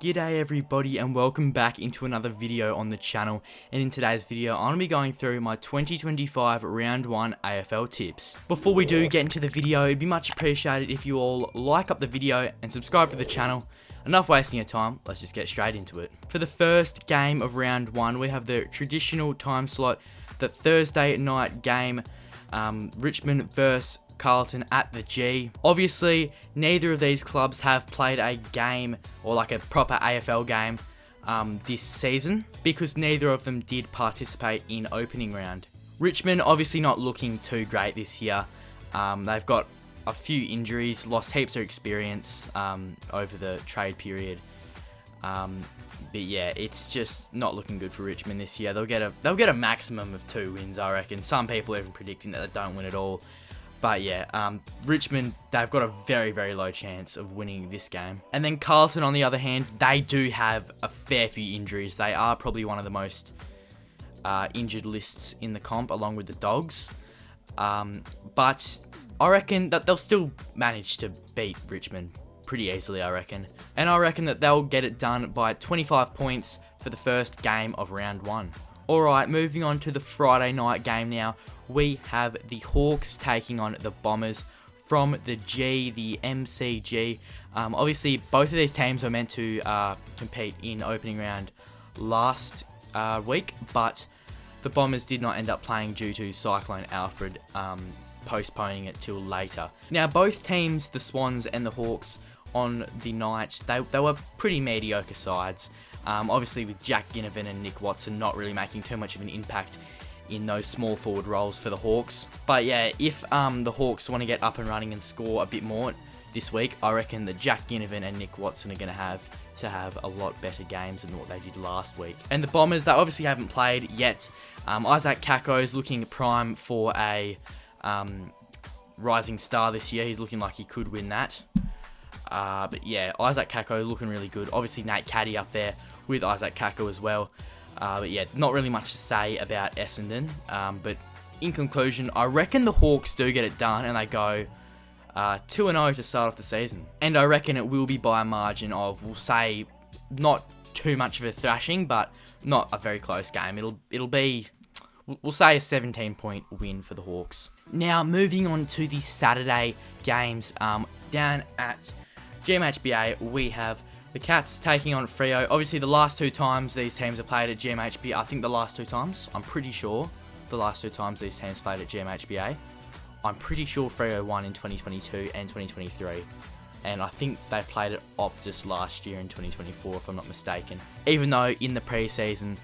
G'day everybody and welcome back into another video on the channel, and in today's video I'm going to be going through my 2025 round 1 AFL tips. Before we do get into the video, it'd be much appreciated if you all like up the video and subscribe to the channel. Enough wasting your time, let's just get straight into it. For the first game of round 1 we have the traditional time slot, the Thursday night game, Richmond vs Carlton at the G. Obviously, neither of these clubs have played a game or like a proper AFL game this season because neither of them did participate in opening round. Richmond obviously not looking too great this year. They've got a few injuries, lost heaps of experience over the trade period. But yeah, it's just not looking good for Richmond this year. They'll get a maximum of 2 wins, I reckon. Some people are even predicting that they don't win at all. But yeah, Richmond, they've got a very, very low chance of winning this game. And then Carlton, on the other hand, they do have a fair few injuries. They are probably one of the most injured lists in the comp, along with the Dogs. But I reckon that they'll still manage to beat Richmond pretty easily, I reckon. And I reckon that they'll get it done by 25 points for the first game of round 1. Alright, moving on to the Friday night game now. We have the Hawks taking on the Bombers from the G, the MCG. Obviously, both of these teams were meant to compete in opening round last week, but the Bombers did not end up playing due to Cyclone Alfred postponing it till later. Now, both teams, the Swans and the Hawks, on the night, they were pretty mediocre sides. Obviously, with Jack Ginnivan and Nick Watson not really making too much of an impact in those small forward roles for the Hawks. But yeah, if the Hawks want to get up and running and score a bit more this week, I reckon that Jack Ginnivan and Nick Watson are going to have a lot better games than what they did last week. And the Bombers, they obviously haven't played yet. Isaac Kako is looking prime for a rising star this year. He's looking like he could win that. But yeah, Isaac Kako looking really good. Obviously Nate Caddy up there with Isaac Kako as well. But yeah, not really much to say about Essendon. But in conclusion, I reckon the Hawks do get it done and they go 2-0 to start off the season. And I reckon it will be by a margin of, we'll say, not too much of a thrashing, but not a very close game. It'll be, we'll say, a 17-point win for the Hawks. Now, moving on to the Saturday games, down at GMHBA, we have the Cats taking on Freo. Obviously, the last 2 times these teams have played at GMHBA, I think the last 2 times, I'm pretty sure, the last 2 times these teams played at GMHBA, I'm pretty sure Freo won in 2022 and 2023. And I think they played at Optus last year in 2024, if I'm not mistaken. Even though in the pre-season,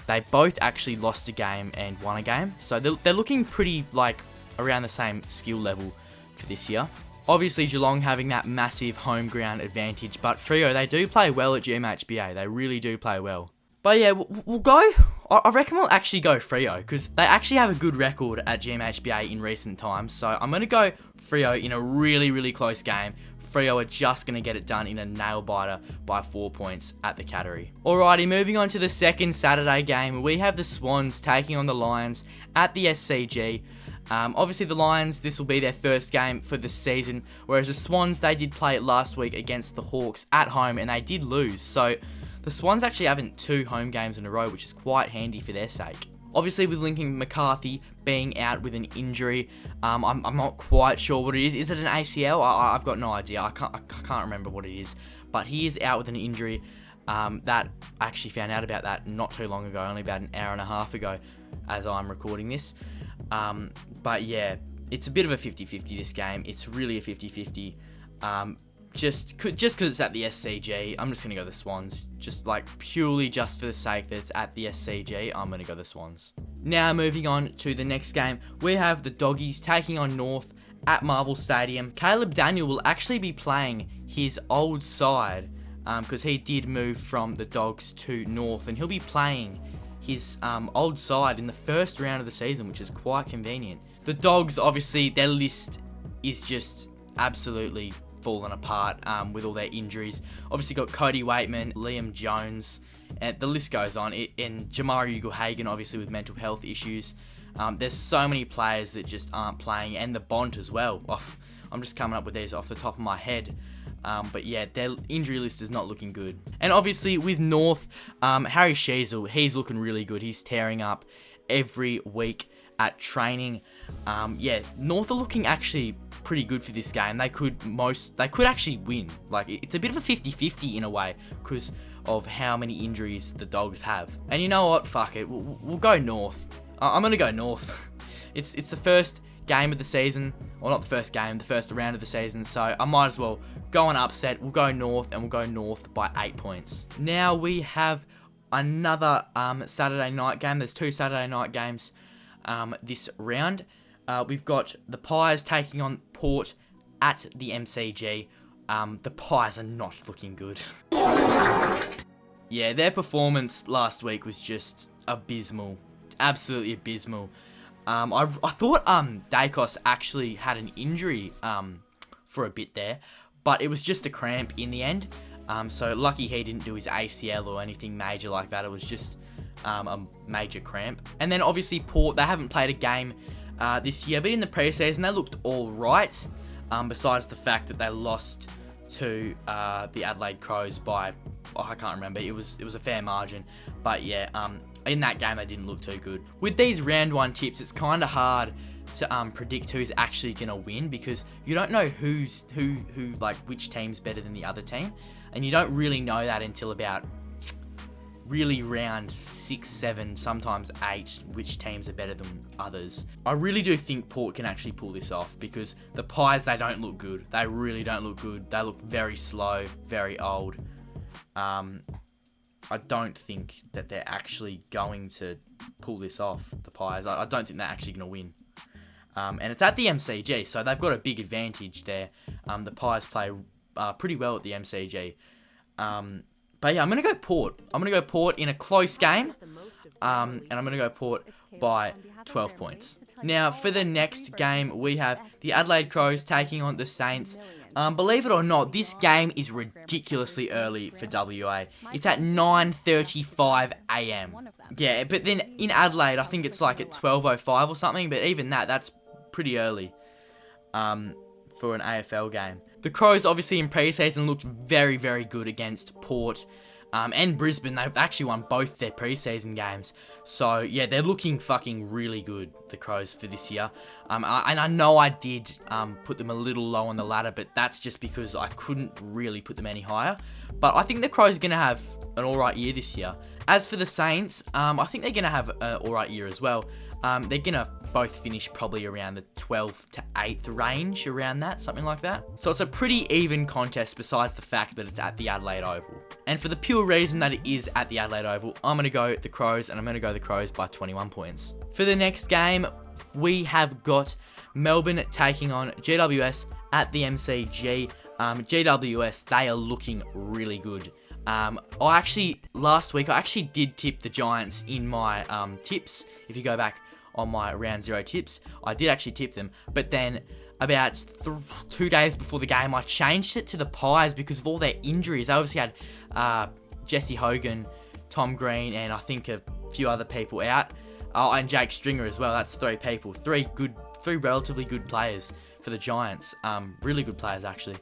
they both actually lost a game and won a game. So they're looking pretty like around the same skill level for this year. Obviously, Geelong having that massive home ground advantage, but Freo, they do play well at GMHBA. They really do play well. But yeah, we'll go, I reckon we'll actually go Freo, because they actually have a good record at GMHBA in recent times. So I'm going to go Freo in a really, really close game. Freo are just going to get it done in a nail-biter by 4 points at the Cattery. Alrighty, moving on to the second Saturday game, we have the Swans taking on the Lions at the SCG. Obviously the Lions, this will be their first game for the season, whereas the Swans, they did play it last week against the Hawks at home and they did lose. So the Swans actually having 2 home games in a row, which is quite handy for their sake. Obviously with Lincoln McCarthy being out with an injury, I'm not quite sure what it is. Is it an ACL? I've got no idea. I can't remember what it is, but he is out with an injury. That I actually found out about that not too long ago, only about an hour and a half ago as I'm recording this. But yeah, it's a bit of a 50-50 this game. It's really a 50-50. Just because it's at the SCG, I'm just going to go the Swans. Just like purely just for the sake that it's at the SCG, I'm going to go the Swans. Now moving on to the next game, we have the Doggies taking on North at Marvel Stadium. Caleb Daniel will actually be playing his old side because he did move from the Dogs to North, and he'll be playing his old side in the first round of the season, which is quite convenient. The Dogs, obviously, their list is just absolutely fallen apart with all their injuries. Obviously got Cody Waitman, Liam Jones, and the list goes on. And Jamari Ugle-Hagan, obviously with mental health issues. There's so many players that just aren't playing, and the Bont as well. I'm just coming up with these off the top of my head. But yeah, their injury list is not looking good. And obviously with North, Harry Sheasel, he's looking really good. He's tearing up every week at training. Yeah, North are looking actually pretty good for this game. They could actually win. Like, it's a bit of a 50-50 in a way because of how many injuries the Dogs have. And you know what? Fuck it. We'll go North. I'm going to go North. It's the first game of the season. Well, not the first game, the first round of the season. So I might as well go on upset. We'll go North, and we'll go North by 8 points. Now we have another Saturday night game. There's 2 Saturday night games this round. We've got the Pies taking on Port at the MCG. The Pies are not looking good. Yeah, their performance last week was just abysmal. Absolutely abysmal. I thought Dacos actually had an injury for a bit there, but it was just a cramp in the end. So lucky he didn't do his ACL or anything major like that. It was just a major cramp. And then obviously Port, they haven't played a game this year, but in the preseason they looked all right. Besides the fact that they lost to the Adelaide Crows by, I can't remember. It was a fair margin, but yeah. In that game, they didn't look too good. With these round 1 tips, it's kind of hard to predict who's actually gonna win because you don't know who like which team's better than the other team, and you don't really know that until about really round 6, 7, sometimes 8, which teams are better than others. I really do think Port can actually pull this off because the Pies, they don't look good. They really don't look good. They look very slow, very old. I don't think that they're actually going to pull this off, the Pies. I don't think they're actually going to win. And it's at the MCG, so they've got a big advantage there. The Pies play pretty well at the MCG. But yeah, I'm going to go Port. I'm going to go Port in a close game. And I'm going to go Port by 12 points. Now, for the next game, we have the Adelaide Crows taking on the Saints. Believe it or not, this game is ridiculously early for WA. It's at 9:35 AM. Yeah, but then in Adelaide, I think it's like at 12:05 or something, but even that's pretty early for an AFL game. The Crows, obviously, in pre-season looked very, very good against Port and Brisbane. They've actually won both their pre-season games. So, yeah, they're looking fucking really good, the Crows, for this year. And I know I did put them a little low on the ladder, but that's just because I couldn't really put them any higher. But I think the Crows are going to have an alright year this year. As for the Saints, I think they're going to have an alright year as well. They're going to both finish probably around the 12th to 8th range, around that, something like that. So it's a pretty even contest besides the fact that it's at the Adelaide Oval. And for the pure reason that it is at the Adelaide Oval, I'm going to go the Crows, and I'm going to go the Crows by 21 points. For the next game, we have got Melbourne taking on GWS at the MCG. GWS, they are looking really good. Last week, I actually did tip the Giants in my tips. If you go back on my round 0 tips, I did actually tip them. But then about 2 days before the game, I changed it to the Pies because of all their injuries. They obviously had Jesse Hogan, Tom Green, and I think a few other people out. And Jake Stringer as well. That's 3 people. 3 relatively good players for the Giants. Really good players, actually.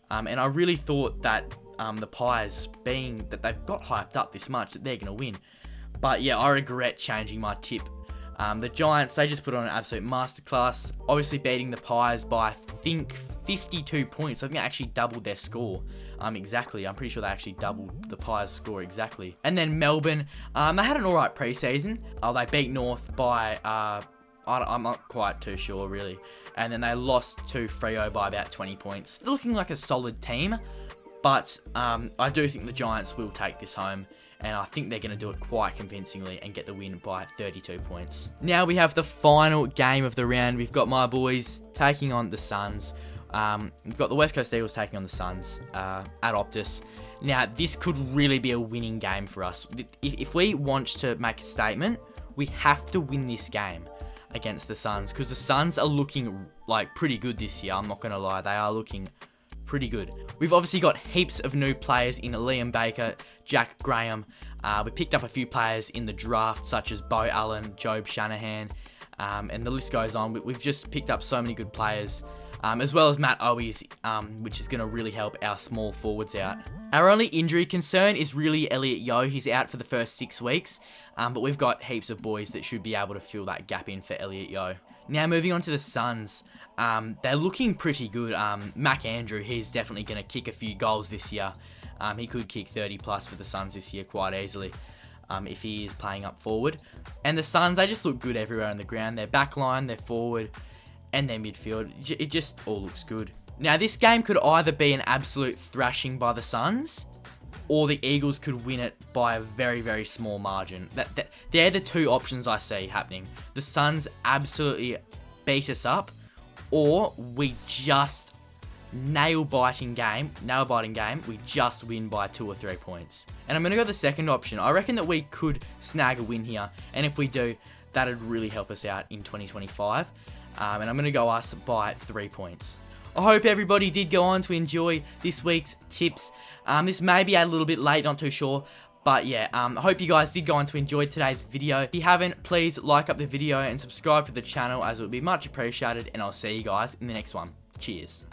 And I really thought that the Pies, being that they've got hyped up this much, that they're going to win. But yeah, I regret changing my tip. The Giants, they just put on an absolute masterclass. Obviously beating the Pies by, I think, 52 points. I think they actually doubled their score. Exactly. I'm pretty sure they actually doubled the Pies' score exactly. And then Melbourne, they had an alright preseason. They beat North by, I'm not quite too sure, really. And then they lost to Freo by about 20 points. They're looking like a solid team. But I do think the Giants will take this home. And I think they're going to do it quite convincingly and get the win by 32 points. Now we have the final game of the round. We've got my boys taking on the Suns. We've got the West Coast Eagles taking on the Suns at Optus. Now, this could really be a winning game for us. If we want to make a statement, we have to win this game against the Suns. Because the Suns are looking like pretty good this year. I'm not going to lie. They are looking pretty good. We've obviously got heaps of new players in Liam Baker, Jack Graham. We picked up a few players in the draft, such as Bo Allen, Job Shanahan, and the list goes on. We've just picked up so many good players. as well as Matt Owies, which is going to really help our small forwards out. Our only injury concern is really Elliot Yeo. He's out for the first 6 weeks, but we've got heaps of boys that should be able to fill that gap in for Elliot Yeo. Now moving on to the Suns, they're looking pretty good. Mac Andrew, he's definitely going to kick a few goals this year. He could kick 30 plus for the Suns this year quite easily. If he is playing up forward. And the Suns, they just look good everywhere on the ground. Their back line, their forward, and their midfield. It just all looks good. Now, this game could either be an absolute thrashing by the Suns, or the Eagles could win it by a very, very small margin. They're the two options I see happening. The Suns absolutely beat us up, or we just nail-biting game, we just win by 2 or 3 points. And I'm going to go the second option. I reckon that we could snag a win here, and if we do, that'd really help us out in 2025. And I'm going to go us by 3 points. I hope everybody did go on to enjoy this week's tips. This may be a little bit late, not too sure. But yeah, I hope you guys did go on to enjoy today's video. If you haven't, please like up the video and subscribe to the channel, as it would be much appreciated. And I'll see you guys in the next one. Cheers.